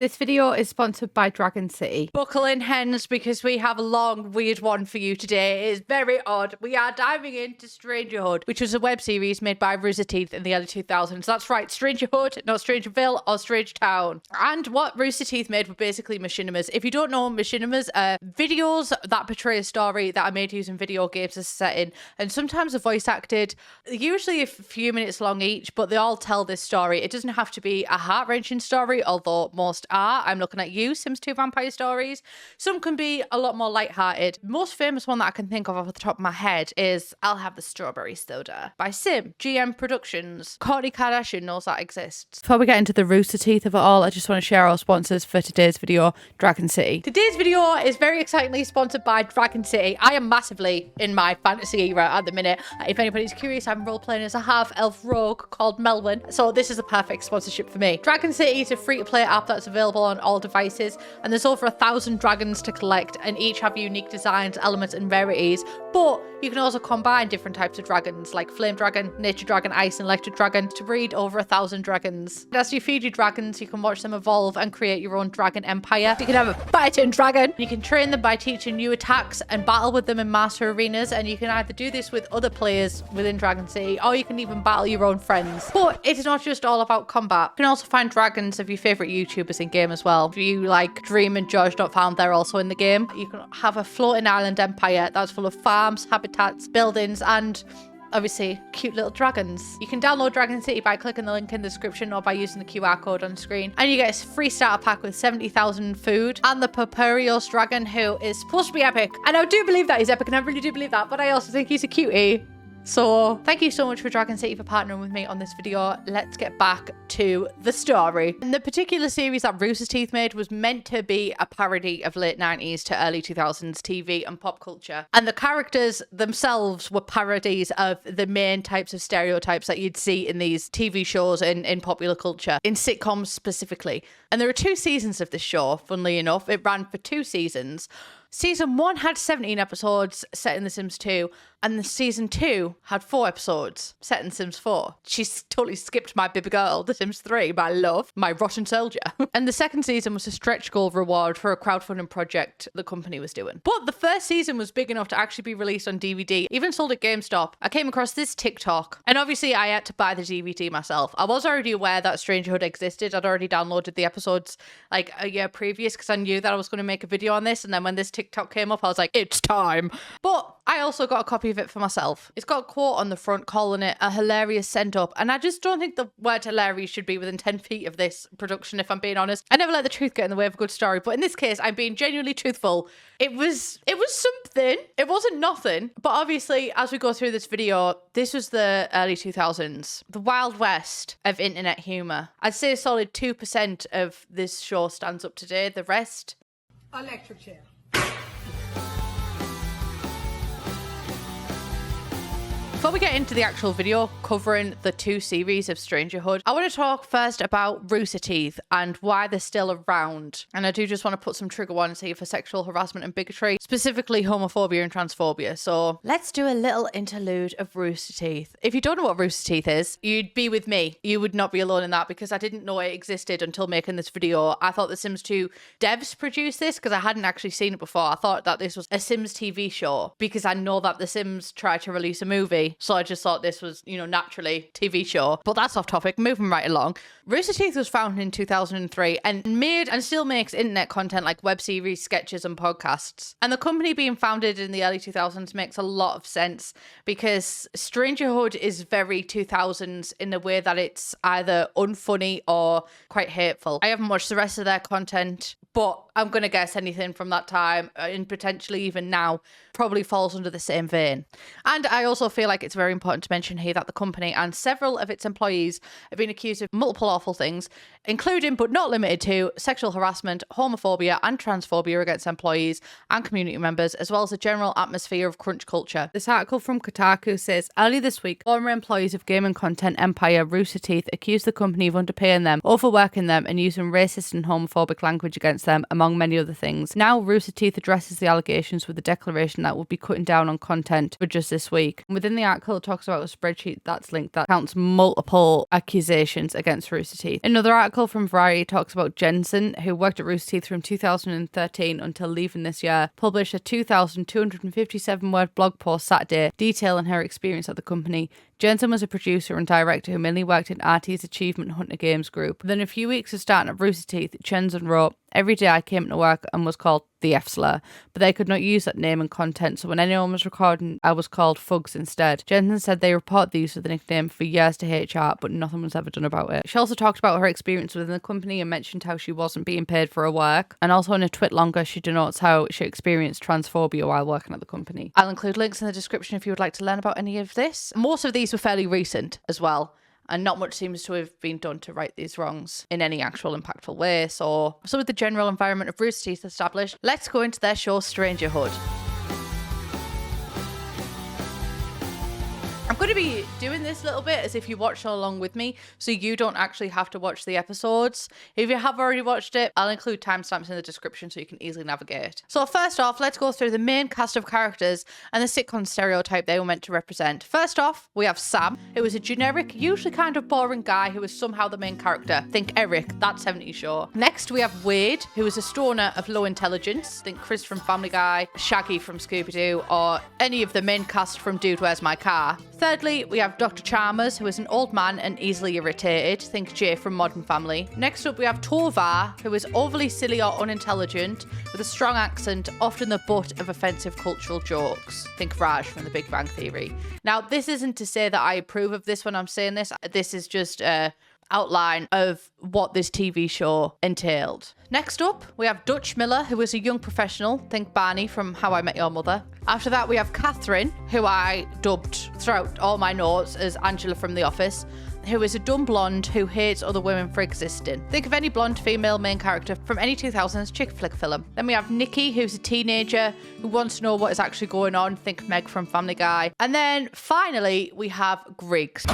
This video is sponsored by Dragon City. Buckle in, hens, because we have a long, weird one for you today. It is very odd. We are diving into Strangerhood, which was a web series made by Rooster Teeth in the early 2000s. That's right, Strangerhood, not Strangerville or Strangetown. And what Rooster Teeth made were basically machinimas. If you don't know, machinimas are videos that portray a story that are made using video games as a setting, and sometimes are voice acted, usually a few minutes long each, but they all tell this story. It doesn't have to be a heart-wrenching story, although most are. I'm looking at you, Sims 2 Vampire Stories. Some can be a lot more lighthearted. Most famous one that I can think of off the top of my head is I'll Have the Strawberry Soda by Sim, GM Productions. Kourtney Kardashian knows that exists. Before we get into the Rooster Teeth of it all, I just want to share our sponsors for today's video, Dragon City. Today's video is very excitingly sponsored by Dragon City. I am massively in my fantasy era at the minute. If anybody's curious, I'm role-playing as a half-elf rogue called Melwyn, so this is a perfect sponsorship for me. Dragon City is a free-to-play app that's available on all devices, and there's over 1,000 dragons to collect, and each have unique designs, elements, and rarities. But you can also combine different types of dragons, like flame dragon, nature dragon, ice, and electric dragon, to breed over 1,000 dragons. As you feed your dragons, you can watch them evolve and create your own dragon empire. You can have a fighting dragon. You can train them by teaching new attacks and battle with them in master arenas, and you can either do this with other players within Dragon City, or you can even battle your own friends. But it's not just all about combat. You can also find dragons of your favorite YouTubers in game as well. If you like Dream and George Not Found, they're also in the game. You can have a floating island empire that's full of farms, habitats, buildings, and obviously cute little dragons. You can download Dragon City by clicking the link in the description or by using the QR code on screen, and you get a free starter pack with 70,000 food and the Purpurios dragon, who is supposed to be epic, and I do believe that he's epic, and I really do believe that, but I also think he's a cutie. So thank you so much for Dragon City for partnering with me on this video. Let's get back to the story. And the particular series that Rooster Teeth made was meant to be a parody of late 90s to early 2000s TV and pop culture. And the characters themselves were parodies of the main types of stereotypes that you'd see in these TV shows and in popular culture, in sitcoms specifically. And there are 2 seasons of this show, funnily enough. It ran for 2 seasons. Season 1 had 17 episodes set in The Sims 2, and the season 2 had 4 episodes set in Sims 4. She's totally skipped my baby girl, The Sims 3, my love, my rotten soldier. And the second season was a stretch goal reward for a crowdfunding project the company was doing. But the first season was big enough to actually be released on DVD, even sold at GameStop. I came across this TikTok, and obviously I had to buy the DVD myself. I was already aware that Strangerhood existed. I'd already downloaded the episodes like a year previous because I knew that I was going to make a video on this, and then when this TikTok came up, I was like, it's time. But I also got a copy of it for myself. It's got a quote on the front calling it a hilarious send-up, and I just don't think the word hilarious should be within 10 feet of this production, if I'm being honest. I never let the truth get in the way of a good story, but in this case, I'm being genuinely truthful. It was something. It wasn't nothing, but obviously, as we go through this video, this was the early 2000s, the Wild West of internet humor. I'd say a solid 2% of this show stands up today. The rest, electric chair. Before we get into the actual video covering the 2 series of Strangerhood, I want to talk first about Rooster Teeth and why they're still around. And I do just want to put some trigger warnings here for sexual harassment and bigotry, specifically homophobia and transphobia. So let's do a little interlude of Rooster Teeth. If you don't know what Rooster Teeth is, you'd be with me. You would not be alone in that, because I didn't know it existed until making this video. I thought the Sims 2 devs produced this because I hadn't actually seen it before. I thought that this was a Sims TV show because I know that the Sims tried to release a movie. So I just thought this was, naturally TV show. But that's off topic. Moving right along. Rooster Teeth was founded in 2003 and made and still makes internet content like web series, sketches, and podcasts. And the company being founded in the early 2000s makes a lot of sense because Strangerhood is very 2000s in the way that it's either unfunny or quite hateful. I haven't watched the rest of their content, but I'm going to guess anything from that time, and potentially even now, probably falls under the same vein. And I also feel like it's very important to mention here that the company and several of its employees have been accused of multiple awful things, including but not limited to sexual harassment, homophobia, and transphobia against employees and community members, as well as a general atmosphere of crunch culture. This article from Kotaku says, early this week, former employees of gaming content empire Rooster Teeth accused the company of underpaying them, overworking them, and using racist and homophobic language against them, among many other things. Now, Rooster Teeth addresses the allegations with a declaration that will be cutting down on content for just this week. And within the article, it talks about a spreadsheet that's linked that counts multiple accusations against Rooster Teeth. Another article article from Variety talks about Jensen, who worked at Rooster Teeth from 2013 until leaving this year, published a 2,257-word blog post Saturday detailing her experience at the company. Jensen was a producer and director who mainly worked in RT's Achievement Hunter Games group. Within a few weeks of starting at Rooster Teeth, Jensen wrote, "Every day I came to work and was called the F-slur, but they could not use that name and content, so when anyone was recording, I was called Fugs instead." Jensen said they report the use of the nickname for years to HR, but nothing was ever done about it. She also talked about her experience within the company and mentioned how she wasn't being paid for her work, and also in a twit longer she denotes how she experienced transphobia while working at the company. I'll include links in the description if you would like to learn about any of this. Most of these were fairly recent as well, and not much seems to have been done to right these wrongs in any actual impactful way. So with the general environment of Rooster Teeth established, let's go into their show Strangerhood. I'm going to be doing this little bit as if you watched along with me, so you don't actually have to watch the episodes. If you have already watched it, I'll include timestamps in the description so you can easily navigate. So first off, let's go through the main cast of characters and the sitcom stereotype they were meant to represent. First off, we have Sam, who is a generic, usually kind of boring guy who is somehow the main character. Think Eric, that 70s show. Next, we have Wade, who is a stoner of low intelligence. Think Chris from Family Guy, Shaggy from Scooby-Doo, or any of the main cast from Dude, Where's My Car? Thirdly, we have Dr. Chalmers, who is an old man and easily irritated. Think Jay from Modern Family. Next up, we have Tovar, who is overly silly or unintelligent, with a strong accent, often the butt of offensive cultural jokes. Think Raj from The Big Bang Theory. Now, this isn't to say that I approve of this when I'm saying this. This is just a outline of what this TV show entailed. Next up, we have Dutch Miller, who is a young professional. Think Barney from How I Met Your Mother. After that, we have Catherine, who I dubbed throughout all my notes as Angela from The Office, who is a dumb blonde who hates other women for existing. Think of any blonde female main character from any 2000s chick flick film. Then we have Nikki, who's a teenager who wants to know what is actually going on. Think Meg from Family Guy. And then finally, we have Griggs,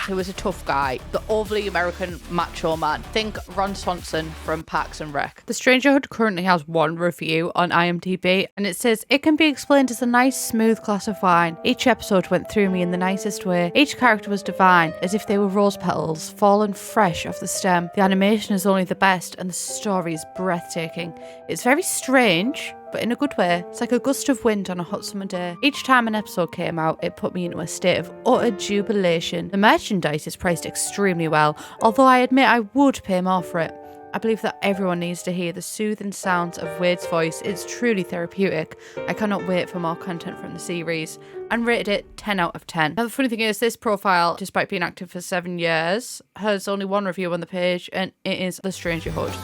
who is a tough guy, the overly American macho man. Think Ron Swanson from Parks and Rec. The Strangerhood currently has one review on IMDb, and it says, "It can be explained as a nice, smooth glass of wine. Each episode went through me in the nicest way. Each character was divine, as if they were rose petals, fallen fresh off the stem. The animation is only the best, and the story is breathtaking. It's very strange, but in a good way. It's like a gust of wind on a hot summer day. Each time an episode came out, it put me into a state of utter jubilation. The merchandise is priced extremely well, although I admit I would pay more for it. I believe that everyone needs to hear the soothing sounds of Wade's voice. It's truly therapeutic. I cannot wait for more content from the series." And rated it 10 out of 10. Now, the funny thing is, this profile, despite being active for 7 years, has only one review on the page, and it is The Strangerhood.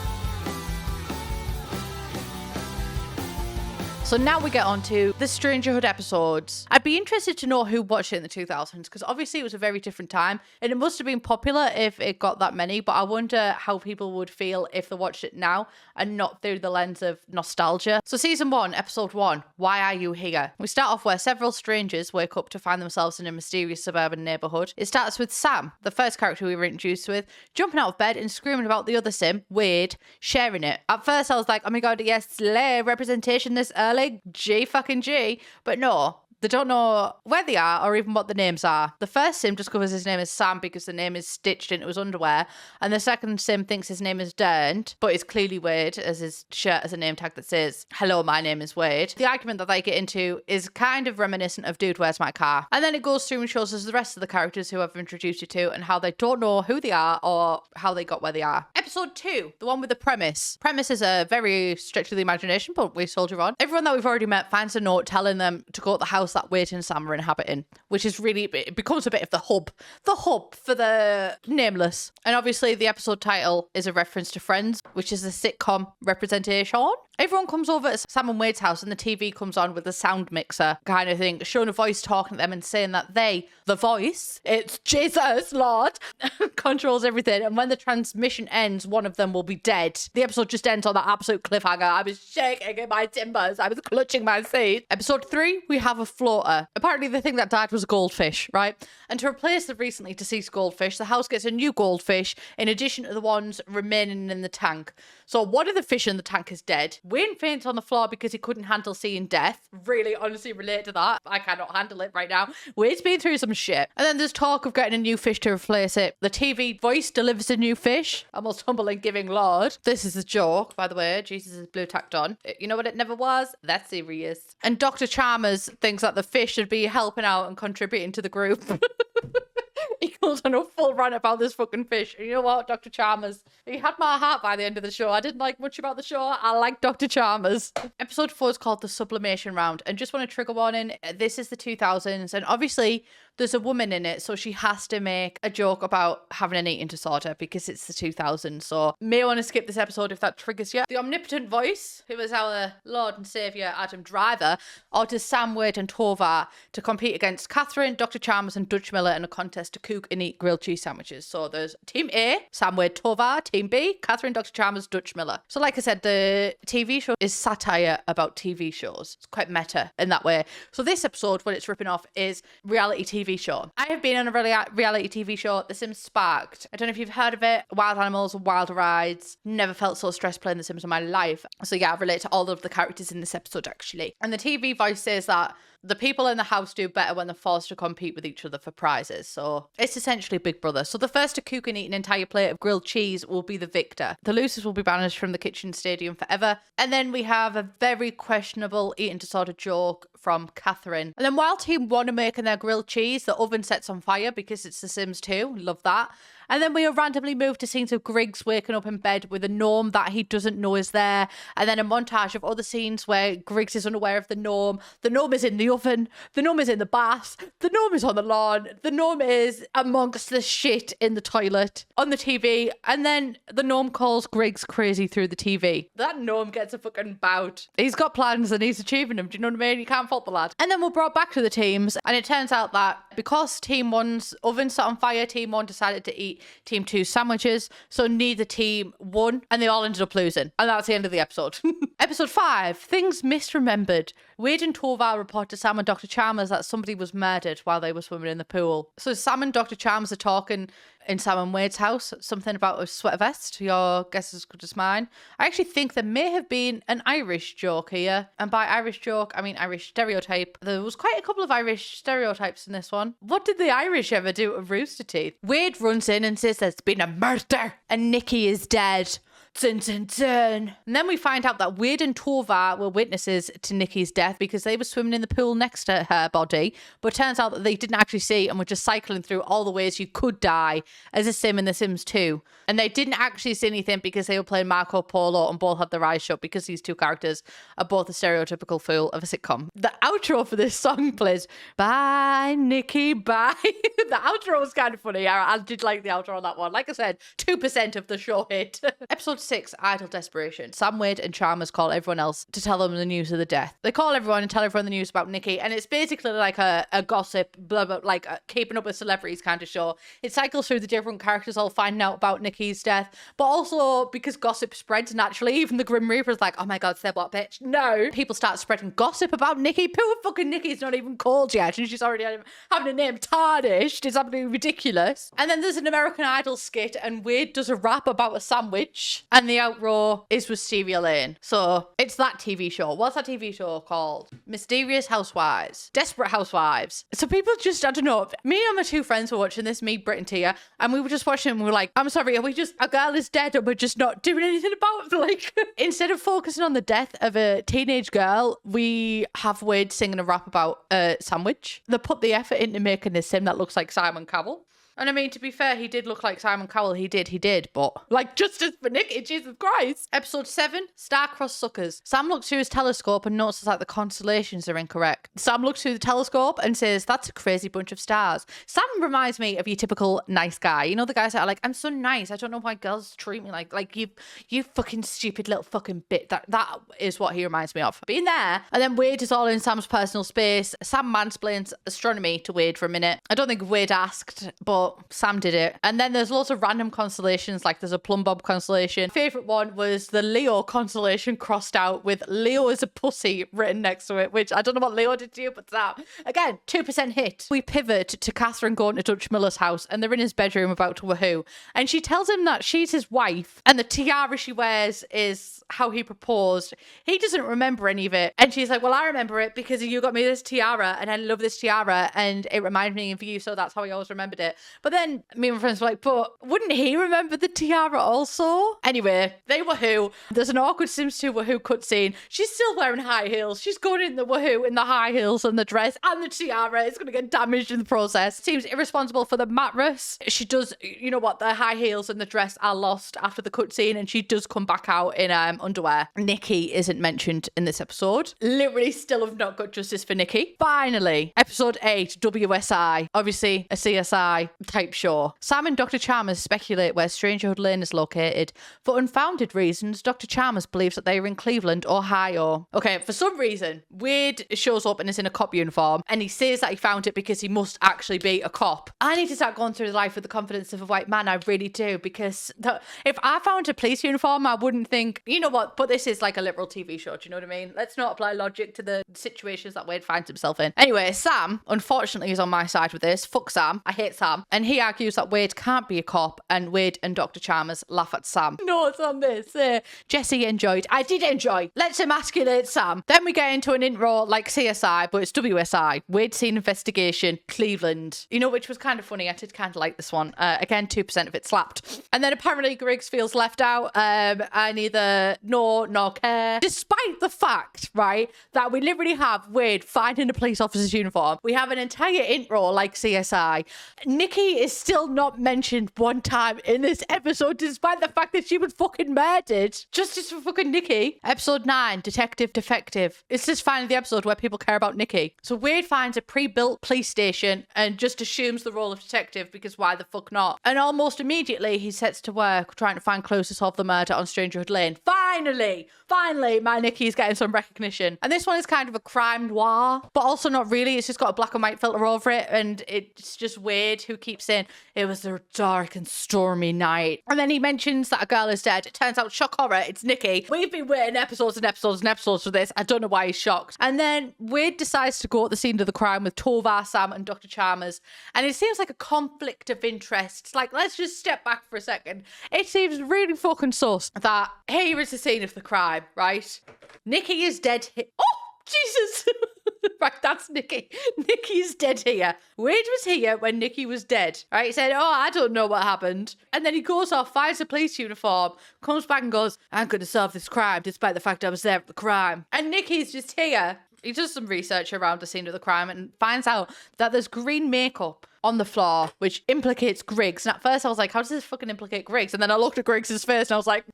So now we get on to the Strangerhood episodes. I'd be interested to know who watched it in the 2000s, because obviously it was a very different time, and it must have been popular if it got that many, but I wonder how people would feel if they watched it now and not through the lens of nostalgia. So season 1, episode 1, Why Are You Here? We start off where several strangers wake up to find themselves in a mysterious suburban neighborhood. It starts with Sam, the first character we were introduced with, jumping out of bed and screaming about the other sim, Wade, sharing it. At first I was like, oh my god, yes, slay representation this early. G fucking G, but no, they don't know where they are or even what the names are. The first sim discovers his name is Sam because the name is stitched into his underwear, and the second sim thinks his name is Durnt, but it's clearly Wade, as his shirt has a name tag that says, "Hello, my name is Wade." The argument that they get into is kind of reminiscent of Dude, Where's My Car? And then it goes through and shows us the rest of the characters who I've introduced you to and how they don't know who they are or how they got where they are. Episode 2, the one with the premise. Premise is a very stretch of the imagination, but we soldier on. Everyone that we've already met finds a note telling them to go to the house that Wade and Sam are inhabiting, which is really, it becomes a bit of the hub for the nameless. And obviously the episode title is a reference to Friends, which is a sitcom representation. Everyone comes over to Sam and Wade's house and the TV comes on with a sound mixer kind of thing, showing a voice talking to them and saying that the voice, it's Jesus, Lord, controls everything. And when the transmission ends, one of them will be dead. The episode just ends on that absolute cliffhanger. I was shaking in my timbers. I was clutching my seat. Episode 3, we have a floater. Apparently the thing that died was a goldfish, right? And to replace the recently deceased goldfish, the house gets a new goldfish in addition to the ones remaining in the tank. So one of the fish in the tank is dead. Wayne faints on the floor because he couldn't handle seeing death. Really honestly relate to that. I cannot handle it right now. Wayne's been through some shit. And then there's talk of getting a new fish to replace it. The TV voice delivers a new fish. A most humble and giving Lord. This is a joke, by the way. Jesus is blue tacked on. You know what it never was? That's serious. And Dr. Chalmers thinks that the fish should be helping out and contributing to the group. He goes on a full rant about this fucking fish. And you know what, Dr. Chalmers? He had my heart by the end of the show. I didn't like much about the show. I like Dr. Chalmers. Episode 4 is called The Sublimation Round. And just want to trigger warning, this is the 2000s. And obviously, there's a woman in it, so she has to make a joke about having an eating disorder because it's the 2000s. So may want to skip this episode if that triggers you. The omnipotent voice, who is our Lord and Saviour Adam Driver, orders Sam, Wade and Tova to compete against Catherine, Dr. Chalmers and Dutch Miller in a contest to cook and eat grilled cheese sandwiches. So there's Team A, Sam, Wade, Tova. Team B, Catherine, Dr. Chalmers, Dutch Miller. So like I said, the TV show is satire about TV shows. It's quite meta in that way. So this episode, what it's ripping off, is reality TV show. I have been on a reality TV show, The Sims Sparked. I don't know if you've heard of it. Wild animals, wild rides. Never felt so stressed playing The Sims in my life. So yeah, I relate to all of the characters in this episode actually. And the TV voice says that the people in the house do better when they're forced to compete with each other for prizes. So it's essentially Big Brother. So the first to cook and eat an entire plate of grilled cheese will be the victor. The losers will be banished from the kitchen stadium forever. And then we have a very questionable eating disorder joke from Catherine. And then while Team 1 are making their grilled cheese, the oven sets on fire because it's The Sims 2. Love that. And then we are randomly moved to scenes of Griggs waking up in bed with a gnome that he doesn't know is there. And then a montage of other scenes where Griggs is unaware of the gnome. The gnome is in the oven. The gnome is in the bath. The gnome is on the lawn. The gnome is amongst the shit in the toilet on the TV. And then the gnome calls Griggs crazy through the TV. That gnome gets a fucking bout. He's got plans and he's achieving them. Do you know what I mean? You can't fault the lad. And then we're brought back to the teams. And it turns out that because Team 1's oven set on fire, Team 1 decided to eat Team 2's sandwiches, so neither team won, and they all ended up losing. And that's the end of the episode. Episode 5, Things Misremembered. Wade and Tova report to Sam and Dr. Chalmers that somebody was murdered while they were swimming in the pool. So Sam and Dr. Chalmers are talking in Sam and Wade's house, something about a sweater vest. Your guess is as good as mine. I actually think there may have been an Irish joke here. And by Irish joke, I mean Irish stereotype. There was quite a couple of Irish stereotypes in this one. What did the Irish ever do to Rooster Teeth? Wade runs in and says there's been a murder and Nikki is dead. Dun, dun, dun. And then we find out that Wade and Tova were witnesses to Nikki's death because they were swimming in the pool next to her body. But it turns out that they didn't actually see and were just cycling through all the ways you could die as a sim in The Sims 2. And they didn't actually see anything because they were playing Marco Polo and both had their eyes shut because these two characters are both a stereotypical fool of a sitcom. The outro for this song plays, bye, Nikki, bye. The outro was kind of funny. I did like the outro on that one. Like I said, 2% of the show hit. Episode 6, Idle Desperation. Sam, Wade and Chalmers call everyone else to tell them the news of the death. They call everyone and tell everyone the news about Nikki, and it's basically like a gossip, blah, blah, like a keeping up with celebrities kind of show. It cycles through the different characters all finding out about Nikki's death, but also because gossip spreads naturally, even the Grim Reaper's like, oh my god, said what, bitch? No. People start spreading gossip about Nikki. Poor fucking Nikki's not even called yet, and she's already having a name tarnished. It's absolutely ridiculous. And then there's an American Idol skit, and Wade does a rap about a sandwich, and the outrow is Wisteria Lane. So it's that TV show. What's that TV show called? Mysterious Housewives. Desperate Housewives. So people just, I don't know, me and my two friends were watching this, me, Britt and Tia, and we were just watching and we were like, I'm sorry, a girl is dead and we're just not doing anything about it. Like, instead of focusing on the death of a teenage girl, we have Wade singing a rap about a sandwich. They put the effort into making a sim that looks like Simon Cowell. And I mean, to be fair, he did look like Simon Cowell. He did. But, like, justice for Nikki, Jesus Christ. Episode 7, Star-Crossed Suckers. Sam looks through his telescope and notices that the constellations are incorrect. Sam looks through the telescope and says, that's a crazy bunch of stars. Sam reminds me of your typical nice guy. You know, the guys that are like, I'm so nice. I don't know why girls treat me like you fucking stupid little fucking bit. That is what he reminds me of. Being there. And then Wade is all in Sam's personal space. Sam mansplains astronomy to Wade for a minute. I don't think Wade asked, but but Sam did it. And then there's lots of random constellations, like there's a plum bob constellation. Favorite one was the Leo constellation crossed out with Leo as a pussy written next to it, which I don't know what Leo did to you, but Sam. Again, 2% hit. We pivot to Catherine going to Dutch Miller's house, and they're in his bedroom about to woohoo. And she tells him that she's his wife, and the tiara she wears is how he proposed. He doesn't remember any of it. And she's like, well, I remember it because you got me this tiara, and I love this tiara, and it reminds me of you, so that's how I always remembered it. But then me and my friends were like, but wouldn't he remember the tiara also? Anyway, they woohoo. There's an awkward Sims 2 woohoo cutscene. She's still wearing high heels. She's going in the woohoo in the high heels and the dress and the tiara. It's going to get damaged in the process. Seems irresponsible for the mattress. She does, you know what, the high heels and the dress are lost after the cutscene, and she does come back out in underwear. Nikki isn't mentioned in this episode. Literally still have not got justice for Nikki. Finally, episode 8, WSI. Obviously a CSI type show. Sam and Dr. Chalmers speculate where Strangerhood Lane is located. For unfounded reasons, Dr. Chalmers believes that they are in Cleveland, Ohio. Okay, for some reason, Wade shows up and is in a cop uniform, and he says that he found it because he must actually be a cop. I need to start going through life with the confidence of a white man, I really do, because if I found a police uniform, I wouldn't think, you know what, but this is like a literal TV show, do you know what I mean? Let's not apply logic to the situations that Wade finds himself in. Anyway, Sam, unfortunately, is on my side with this. Fuck Sam. I hate Sam. And he argues that Wade can't be a cop, and Wade and Dr. Chalmers laugh at Sam. Notes on this. Jesse enjoyed. I did enjoy. Let's emasculate Sam. Then we get into an intro like CSI, but it's WSI. Wade Scene Investigation, Cleveland. You know, which was kind of funny. I did kind of like this one. Again, 2% of it slapped. And then apparently Griggs feels left out. I neither know nor care. Despite the fact, right, that we literally have Wade finding a police officer's uniform. We have an entire intro like CSI. Nikki is still not mentioned one time in this episode, despite the fact that she was fucking murdered. Justice for fucking Nikki. Episode 9, Detective Defective. It's just finally the episode where people care about Nikki. So Wade finds a pre-built police station and just assumes the role of detective because why the fuck not? And almost immediately he sets to work trying to find clues to solve the murder on Strangerhood Lane. Finally, my Nikki's getting some recognition. And this one is kind of a crime noir, but also not really. It's just got a black and white filter over it, and it's just Wade who keeps saying it was a dark and stormy night. And then he mentions that a girl is dead. It turns out, shock horror, it's Nikki. We've been waiting episodes and episodes and episodes for this. I don't know why he's shocked. And then Wade decides to go at the scene of the crime with Tovar, Sam, and Dr. Chalmers. And it seems like a conflict of interest. Like, let's just step back for a second. It seems really fucking sus that here is the scene of the crime, right? Nikki is dead. Oh, Jesus! Right, that's Nikki. Nikki is dead here. Wade was here when Nikki was dead. Right, he said, oh, I don't know what happened. And then he goes off, finds a police uniform, comes back and goes, I'm going to solve this crime despite the fact I was there at the crime. And Nikki's just here. He does some research around the scene of the crime and finds out that there's green makeup on the floor, which implicates Griggs. And at first I was like, how does this fucking implicate Griggs? And then I looked at Griggs' face and I was like,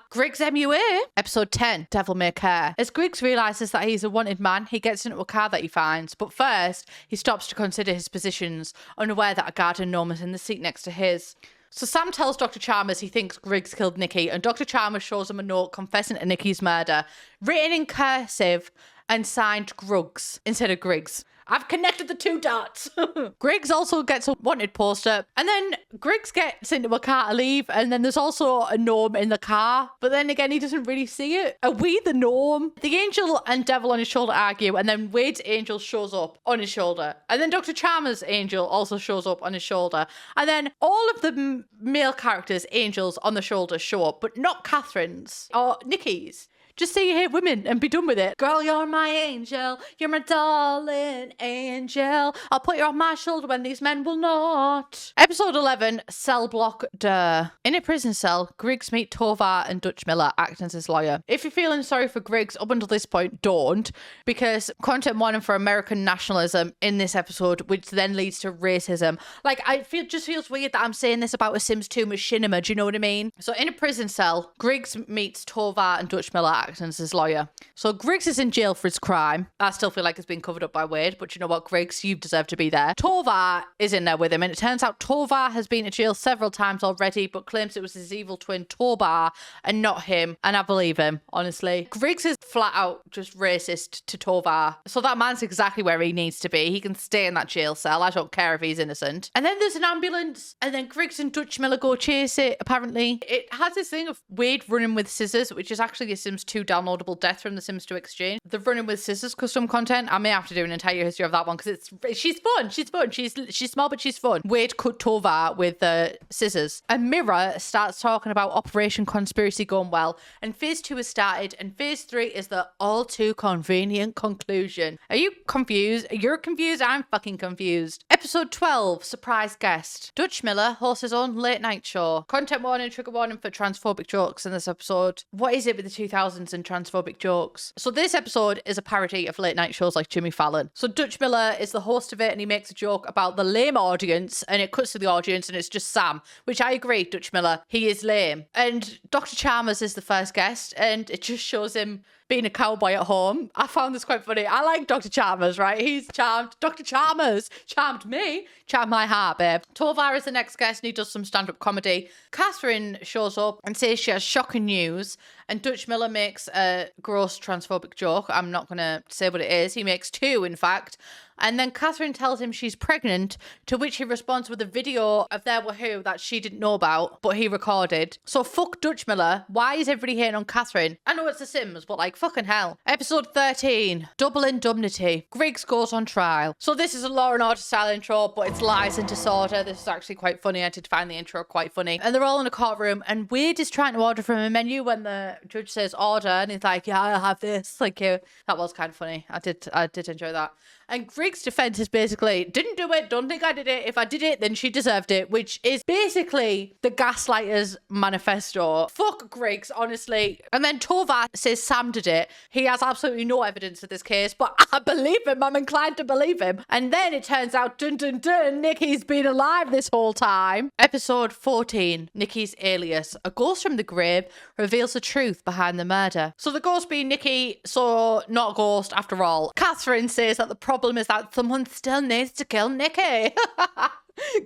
Griggs MUA. Episode 10, Devil May Care. As Griggs realises that he's a wanted man, he gets into a car that he finds. But first, he stops to consider his positions, unaware that a garden gnome is in the seat next to his. So Sam tells Dr. Chalmers he thinks Griggs killed Nikki, and Dr. Chalmers shows him a note confessing to Nikki's murder, written in cursive and signed Gruggs instead of Griggs. I've connected the two dots. Griggs also gets a wanted poster, and then Griggs gets into a car to leave, and then there's also a gnome in the car, but then again, he doesn't really see it. Are we the gnome? The angel and devil on his shoulder argue, and then Wade's angel shows up on his shoulder, and then Dr. Chalmers' angel also shows up on his shoulder, and then all of the male characters' angels on the shoulder show up, but not Catherine's or Nikki's. Just say you hate women and be done with it. Girl, you're my angel. You're my darling angel. I'll put you on my shoulder when these men will not. Episode 11, Cell Block Durr. In a prison cell, Griggs meet Tovar and Dutch Miller acting as his lawyer. If you're feeling sorry for Griggs up until this point, don't. Because content warning for American nationalism in this episode, which then leads to racism. Like, just feels weird that I'm saying this about a Sims 2 machinima, do you know what I mean? So in a prison cell, Griggs meets Tovar and Dutch Miller acting as his lawyer. So Griggs is in jail for his crime. I still feel like it's been covered up by Wade, but you know what, Griggs, you deserve to be there. Torvar is in there with him, and it turns out Torvar has been to jail several times already, but claims it was his evil twin Torvar and not him. And I believe him, honestly. Griggs is flat out just racist to Torvar. So that man's exactly where he needs to be. He can stay in that jail cell. I don't care if he's innocent. And then there's an ambulance, and then Griggs and Dutch Miller go chase it, apparently. It has this thing of Wade running with scissors, which is actually a Sims 2 downloadable death from the Sims 2 Exchange. The running with scissors custom content, I may have to do an entire history of that one because she's fun. She's fun. She's small, but she's fun. Wade cut Torvar with scissors. And Mirror starts talking about Operation Conspiracy going well, and Phase 2 has started, and Phase 3 is the all too convenient conclusion. Are you confused? You're confused? I'm fucking confused. Episode 12, Surprise Guest. Dutch Miller hosts his own late night show. Content warning, trigger warning for transphobic jokes in this episode. What is it with the 2000s and transphobic jokes? So this episode is a parody of late night shows like Jimmy Fallon. So Dutch Miller is the host of it, and he makes a joke about the lame audience, and it cuts to the audience and it's just Sam, which I agree, Dutch Miller, he is lame. And Dr. Chalmers is the first guest, and it just shows him being a cowboy at home. I found this quite funny. I like Dr. Chalmers, right? He's charmed. Dr. Chalmers charmed me. Charmed my heart, babe. Torvar is the next guest, and he does some stand-up comedy. Catherine shows up and says she has shocking news, and Dutch Miller makes a gross transphobic joke. I'm not going to say what it is. He makes two, in fact. And then Catherine tells him she's pregnant, to which he responds with a video of their woohoo that she didn't know about, but he recorded. So fuck Dutch Miller. Why is everybody hating on Catherine? I know it's The Sims, but like fucking hell. Episode 13, Double Indemnity. Griggs goes on trial. So this is a Law and Order style intro, but it's lies and disorder. This is actually quite funny. I did find the intro quite funny. And they're all in a courtroom, and Wade is trying to order from a menu when the judge says order, and he's like, yeah, I'll have this. Thank you. That was kind of funny. I did enjoy that. And Griggs' defense is basically, didn't do it, don't think I did it. If I did it, then she deserved it, which is basically the gaslighter's manifesto. Fuck Griggs, honestly. And then Torvar says Sam did it. He has absolutely no evidence of this case, but I believe him. I'm inclined to believe him. And then it turns out, dun dun dun, Nikki's been alive this whole time. Episode 14, Nikki's alias. A ghost from the grave reveals the truth behind the murder. So the ghost being Nikki, so not a ghost after all. Catherine says that the problem is that someone still needs to kill Nikki.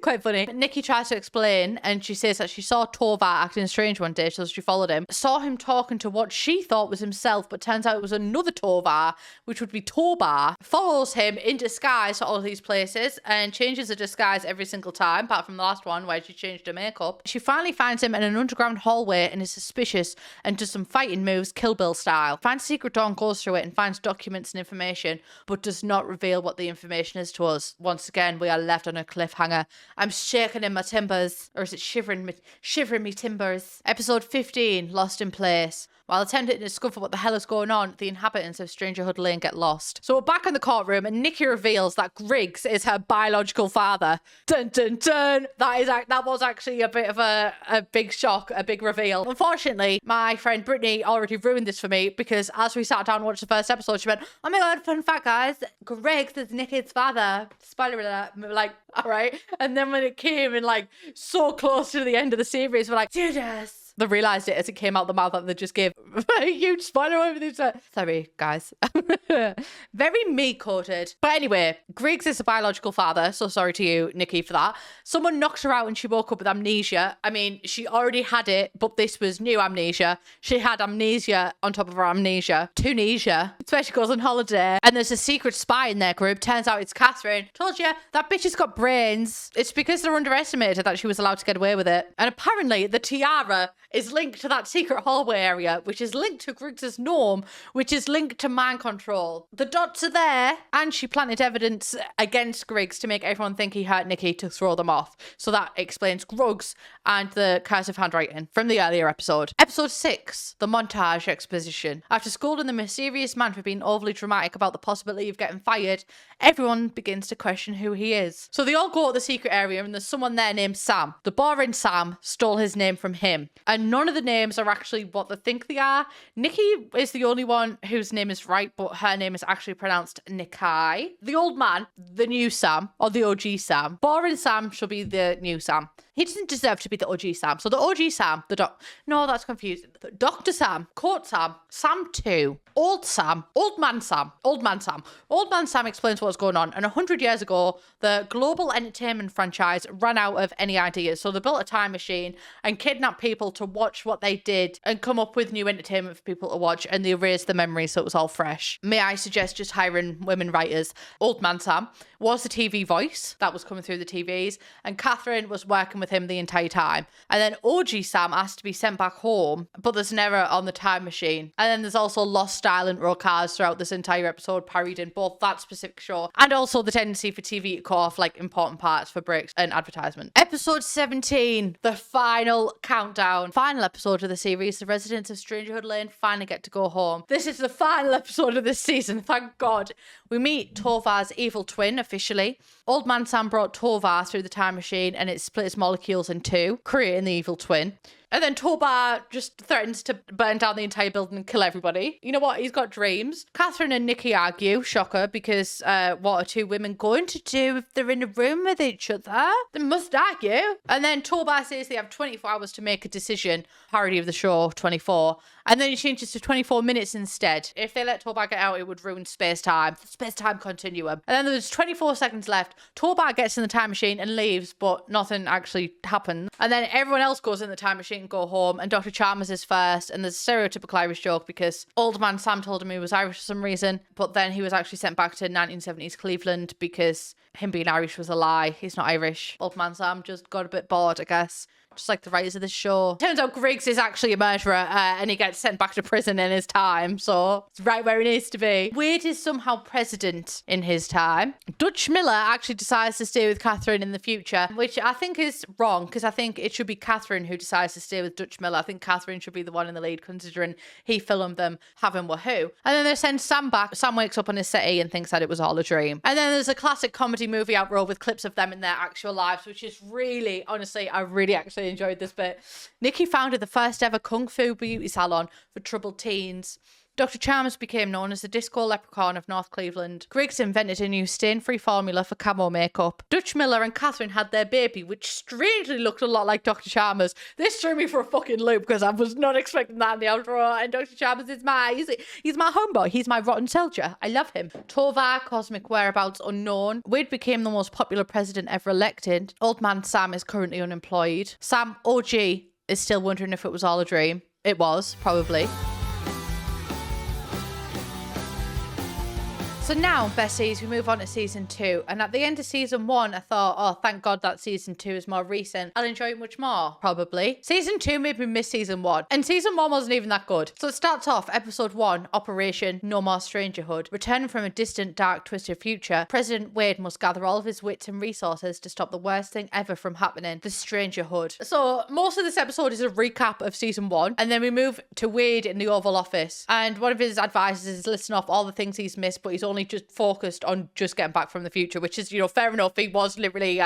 Quite funny. Nikki tries to explain, and she says that she saw Torvar acting strange one day, so she followed him. Saw him talking to what she thought was himself, but turns out it was another Torvar, which would be Torbar. Follows him in disguise to all these places, and changes the disguise every single time, apart from the last one where she changed her makeup. She finally finds him in an underground hallway and is suspicious and does some fighting moves, Kill Bill style. Finds a secret door and goes through it and finds documents and information, but does not reveal what the information is to us. Once again, we are left on a cliffhanger. I'm shaking in my timbers. Or is it shivering me timbers? Episode 15, Lost in Place. While attempting to discover what the hell is going on, the inhabitants of Strangerhood Lane get lost. So we're back in the courtroom, and Nikki reveals that Griggs is her biological father. Dun dun dun! That was actually a bit of a big shock, a big reveal. Unfortunately, my friend Brittany already ruined this for me, because as we sat down and watched the first episode, she went, "Oh my god, fun fact, guys, Griggs is Nikki's father." Spoiler alert. And we were like, all right. And then when it came in like so close to the end of the series, we're like, Judas. They realised it as it came out the mouth that they just gave a huge spoiler over this. Sorry, guys. Very me-coded. But anyway, Griggs is a biological father, so sorry to you, Nikki, for that. Someone knocked her out and she woke up with amnesia. I mean, she already had it, but this was new amnesia. She had amnesia on top of her amnesia. Tunisia. It's where she goes on holiday. And there's a secret spy in their group. Turns out it's Catherine. Told you, that bitch has got brains. It's because they're underestimated that she was allowed to get away with it. And apparently, the tiara is linked to that secret hallway area, which is linked to Griggs's norm, which is linked to mind control. The dots are there, and she planted evidence against Griggs to make everyone think he hurt Nikki to throw them off. So that explains Gruggs and the cursive handwriting from the earlier episode. Episode 6, the montage exposition. After scolding the mysterious man for being overly dramatic about the possibility of getting fired, everyone begins to question who he is. So they all go to the secret area, and there's someone there named Sam. The boring Sam stole his name from him. And and none of the names are actually what they think they are. Nikki is the only one whose name is right, but her name is actually pronounced Nikai. The old man, the new Sam, or the OG Sam. Boring Sam should be the new Sam. He doesn't deserve to be the OG Sam. So the OG Sam, no, that's confusing. Dr. Sam, Court Sam, Sam 2, Old Sam, Old Man Sam, Old Man Sam. Old Man Sam explains what's going on. And 100 years ago, the global entertainment franchise ran out of any ideas. So they built a time machine and kidnapped people to watch what they did and come up with new entertainment for people to watch. And they erased the memories so it was all fresh. May I suggest just hiring women writers? Old Man Sam was the TV voice that was coming through the TVs. And Catherine was working with him the entire time. And then OG Sam asked to be sent back home, but there's an error on the time machine. And then there's also lost style and row cars throughout this entire episode, parodied in both that specific show and also the tendency for TV to cut off like important parts for breaks and advertisement. Episode 17, the final countdown. Final episode of the series. The residents of Strangerhood Lane finally get to go home. This is the final episode of this season, thank God. We meet Tovar's evil twin officially. Old Man Sam brought Tovar through the time machine and it split its molecules in two, creating the evil twin. And then Tovar just threatens to burn down the entire building and kill everybody. You know what? He's got dreams. Catherine and Nikki argue, shocker, because what are two women going to do if they're in a room with each other? They must argue. And then Tovar says they have 24 hours to make a decision. Parody of the show, 24. And then he changes to 24 minutes instead. If they let Tovar get out, it would ruin space-time. The space-time continuum. And then there's 24 seconds left. Tovar gets in the time machine and leaves, but nothing actually happens. And then everyone else goes in the time machine and go home, and Dr. Chalmers is first. And there's a stereotypical Irish joke because Old Man Sam told him he was Irish for some reason, but then he was actually sent back to 1970s Cleveland because him being Irish was a lie. He's not Irish. Old Man Sam just got a bit bored, I guess. Just like the writers of this show. Turns out Griggs is actually a murderer and he gets sent back to prison in his time. So it's right where he needs to be. Wade is somehow president in his time. Dutch Miller actually decides to stay with Catherine in the future, which I think is wrong because I think it should be Catherine who decides to stay with Dutch Miller. I think Catherine should be the one in the lead considering he filmed them having wahoo. And then they send Sam back. Sam wakes up on his settee and thinks that it was all a dream. And then there's a classic comedy movie outroll with clips of them in their actual lives, which is really, honestly, I really actually enjoyed this bit. Nikki founded the first ever Kung Fu beauty salon for troubled teens. Dr. Chalmers became known as the disco leprechaun of North Cleveland. Griggs invented a new stain-free formula for camo makeup. Dutch Miller and Catherine had their baby, which strangely looked a lot like Dr. Chalmers. This threw me for a fucking loop because I was not expecting that in the outro. And Dr. Chalmers is he's my homeboy. He's my rotten soldier. I love him. Tovar, cosmic whereabouts unknown. Wade became the most popular president ever elected. Old Man Sam is currently unemployed. Sam, OG, is still wondering if it was all a dream. It was, probably. So now, besties, we move on to season 2. And at the end of season 1, I thought, oh, thank God that season 2 is more recent. I'll enjoy it much more, probably. Season 2 made me miss season 1. And season 1 wasn't even that good. So it starts off, episode 1, Operation No More Strangerhood. Returning from a distant, dark, twisted future, President Wade must gather all of his wits and resources to stop the worst thing ever from happening, the Strangerhood. So most of this episode is a recap of season 1. And then we move to Wade in the Oval Office. And one of his advisors is listing off all the things he's missed, but he's only just focused on just getting back from the future, which is, fair enough. He was literally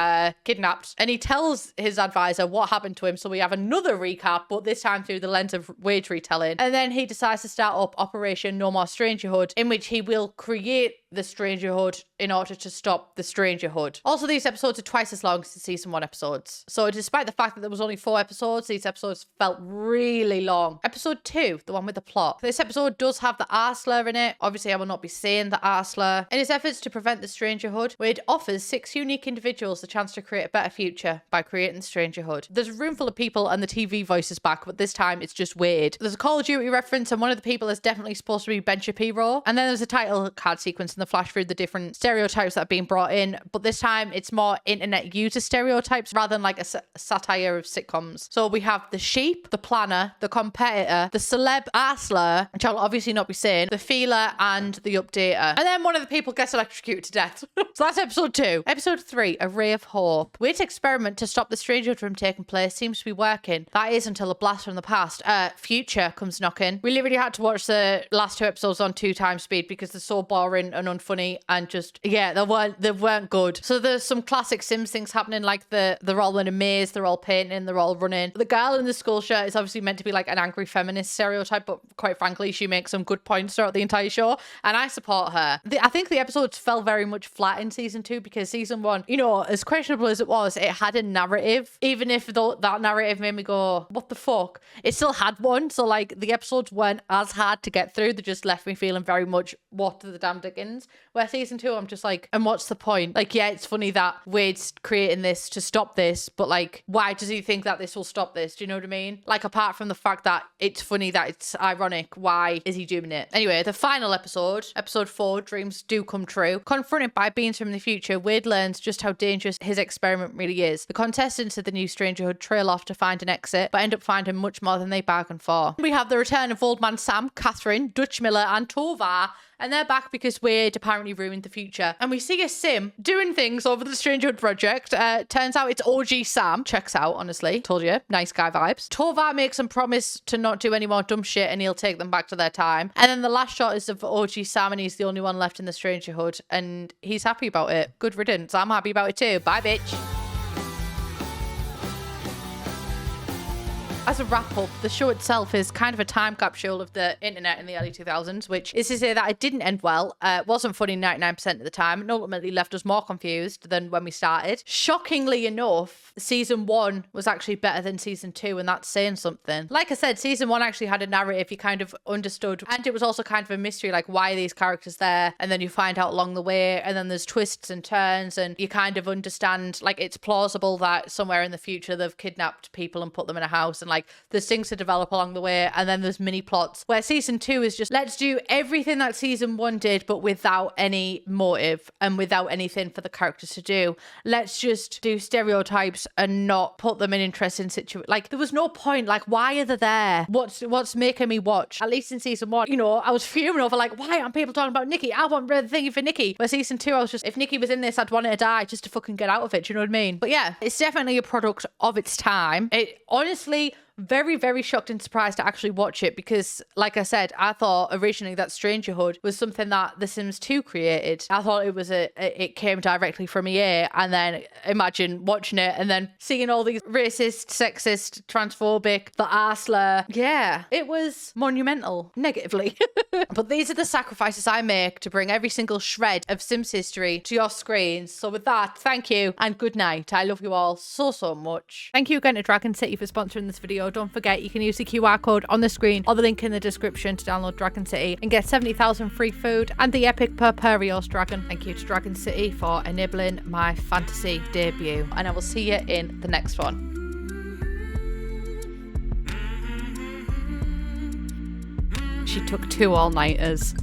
kidnapped, and he tells his advisor what happened to him. So we have another recap, but this time through the lens of Wade's retelling. And then he decides to start up Operation No More Strangerhood, in which he will create the Strangerhood in order to stop the Strangerhood. Also, these episodes are twice as long as the season 1 episodes. So despite the fact that there was only 4 episodes, these episodes felt really long. Episode 2, the one with the plot. This episode does have the R slur in it. Obviously, I will not be saying the R slur. In his efforts to prevent the Strangerhood, Wade offers 6 unique individuals the chance to create a better future by creating the Strangerhood. There's a room full of people and the TV voice is back, but this time it's just Wade. There's a Call of Duty reference, and one of the people is definitely supposed to be Ben Shapiro. And then there's a title card sequence in the flash through the different stereotypes that are being brought in, but this time it's more internet user stereotypes rather than like a satire of sitcoms. So we have the sheep, the planner, the competitor, the celeb arsler, which I'll obviously not be saying, the feeler, and the updater. And then one of the people gets electrocuted to death. So that's episode 2. Episode 3, A Ray of Hope. Wade's experiment to stop the Strangerhood from taking place seems to be working. That is until a blast from the past. Future comes knocking. We literally had to watch the last 2 episodes on 2 times speed because they're so boring and unfunny and just, yeah, they weren't good. So there's some classic Sims things happening, like they're all in a maze, they're all painting, they're all running. The girl in the school shirt is obviously meant to be like an angry feminist stereotype, but quite frankly, she makes some good points throughout the entire show, and I support her. I think the episodes fell very much flat in season 2 because season 1, you know, as questionable as it was, it had a narrative. Even if that narrative made me go, what the fuck? It still had one. So like the episodes weren't as hard to get through. They just left me feeling very much, what the damn dickens? Where season 2, I'm just like, and what's the point? Like, yeah, it's funny that Wade's creating this to stop this, but like, why does he think that this will stop this? Do you know what I mean? Like, apart from the fact that it's funny, that it's ironic, why is he doing it? Anyway, the final episode 4, Dreams Do Come True. Confronted by beings from the future, Wade learns just how dangerous his experiment really is. The contestants of the new Strangerhood trail off to find an exit, but end up finding much more than they bargained for. We have the return of Old Man Sam, Catherine, Dutch Miller, and Tovar. And they're back because Wade apparently ruined the future. And we see a sim doing things over the Strangerhood project. Turns out it's OG Sam. Checks out, honestly. Told you. Nice guy vibes. Tovar makes them promise to not do any more dumb shit and he'll take them back to their time. And then the last shot is of OG Sam and he's the only one left in the Strangerhood. And he's happy about it. Good riddance. I'm happy about it too. Bye, bitch. As a wrap up, the show itself is kind of a time capsule of the internet in the early 2000s, which is to say that it didn't end well. It wasn't funny 99% of the time, and ultimately left us more confused than when we started. Shockingly enough, season 1 was actually better than season 2, and that's saying something. Like I said, season 1 actually had a narrative you kind of understood, and it was also kind of a mystery, like why are these characters there? And then you find out along the way, and then there's twists and turns, and you kind of understand, like, it's plausible that somewhere in the future they've kidnapped people and put them in a house, and like there's things to develop along the way, and then there's mini plots where season 2 is just, let's do everything that season 1 did but without any motive and without anything for the characters to do. Let's just do stereotypes and not put them in interesting situations. Like, there was no point. Like, why are they there? What's making me watch? At least in season 1, you know, I was fuming over like, why aren't people talking about Nikki? I want the thing for Nikki. Where season 2, I was just, if Nikki was in this, I'd want her to die just to fucking get out of it. Do you know what I mean? But yeah, it's definitely a product of its time. It honestly, very, very shocked and surprised to actually watch it because, like I said, I thought originally that Strangerhood was something that The Sims 2 created. I thought it was it came directly from EA, and then imagine watching it and then seeing all these racist, sexist, transphobic, the arsler. Yeah, it was monumental, negatively. But these are the sacrifices I make to bring every single shred of Sims history to your screens. So with that, thank you and good night. I love you all so, so much. Thank you again to Dragon City for sponsoring this video. Don't forget, you can use the QR code on the screen or the link in the description to download Dragon City and get 70,000 free food and the epic Purpurios dragon. Thank you to Dragon City for enabling my fantasy debut, and I will see you in the next one. She took 2 all-nighters.